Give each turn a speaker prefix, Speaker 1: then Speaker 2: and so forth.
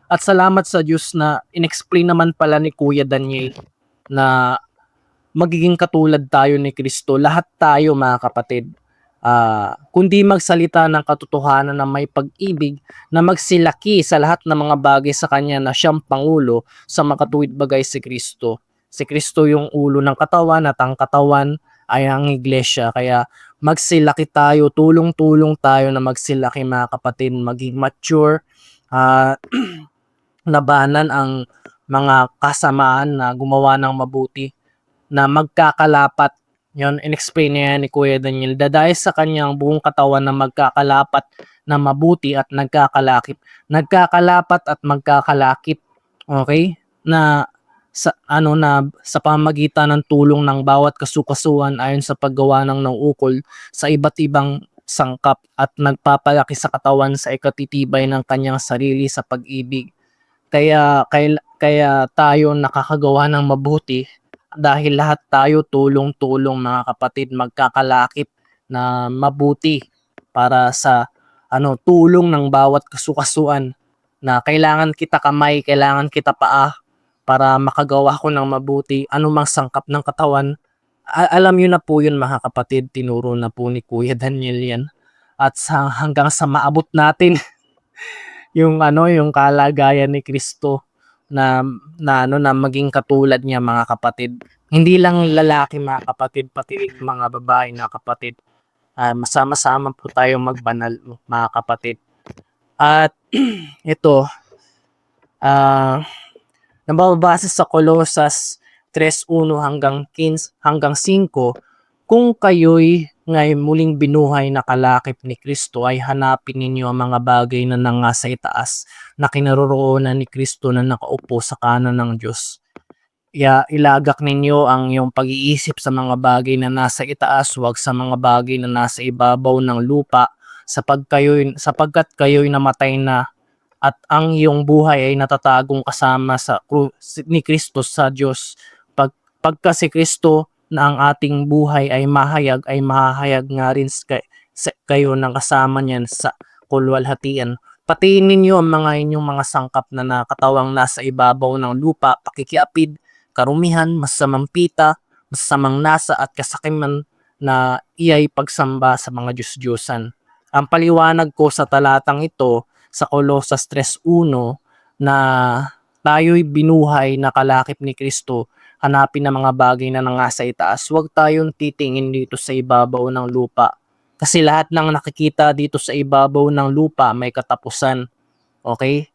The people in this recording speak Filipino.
Speaker 1: At salamat sa Diyos na inexplain naman pala ni Kuya Daniel na magiging katulad tayo ni Kristo. Lahat tayo mga kapatid. Kundi magsalita ng katotohanan na may pag-ibig na magsilaki sa lahat ng mga bagay sa Kanya na siyang Pangulo sa makatuwid bagay si Kristo. Si Kristo yung ulo ng katawan at ang katawan ay ang iglesia. Kaya magsilaki tayo, tulong-tulong tayo na magsilaki mga kapatid, maging mature, labanan ang mga kasamaan na gumawa ng mabuti na magkakalapat. Yon, in-explain niya ni Kuya Daniel. Dadaya sa kanyang buong katawan na magkakalapat na mabuti at nagkakalakip. Nagkakalapat at magkakalakip. Okay? Na sa pamagitan ng tulong ng bawat kasukasuan ayon sa paggawa ng ukol sa iba't ibang sangkap at nagpapalaki sa katawan sa ikatitibay ng kanyang sarili sa pag-ibig. Kaya tayo nakakagawa ng mabuti dahil lahat tayo tulong-tulong mga kapatid, magkakalakip na mabuti para sa tulong ng bawat kasukasuan na kailangan kita kamay, kailangan kita paa para makagawa ko ng mabuti anumang sangkap ng katawan. Alam niyo na po yun mga kapatid, tinuro na po ni Kuya Daniel yan. At hanggang sa maabot natin yung kalagayan ni Kristo na maging katulad niya mga kapatid. Hindi lang lalaki mga kapatid, pati mga babae na kapatid. Masama-sama po tayong magbanal mga kapatid. At ito, nababasa sa Colosas 3:1 hanggang 5, kung kayo'y ngayon muling binuhay na kalakip ni Kristo ay hanapin ninyo ang mga bagay na nangasa itaas na kinaroroonan ni Kristo na nakaupo sa kanan ng Diyos. Ilagak ninyo ang iyong pag-iisip sa mga bagay na nasa itaas, huwag sa mga bagay na nasa ibabaw ng lupa, sapagkat kayo'y namatay na at ang iyong buhay ay natatagong kasama sa ni Kristo sa Diyos. Pagka si Kristo na ang ating buhay ay mahahayag nga rin kayo ng kasama niyan sa kalwalhatian. Patiin ninyo ang mga inyong mga sangkap na nakatawang nasa ibabaw ng lupa, pakikiapid, karumihan, masamang pita, masamang nasa at kasakiman na iyay pagsamba sa mga Diyos-Diyosan. Ang paliwanag ko sa talatang ito sa Colosas 3:1 na tayo'y binuhay na kalakip ni Kristo, hanapin ang mga bagay na nangasa itaas. Huwag tayong titingin dito sa ibabaw ng lupa. Kasi lahat ng nakikita dito sa ibabaw ng lupa may katapusan. Okay?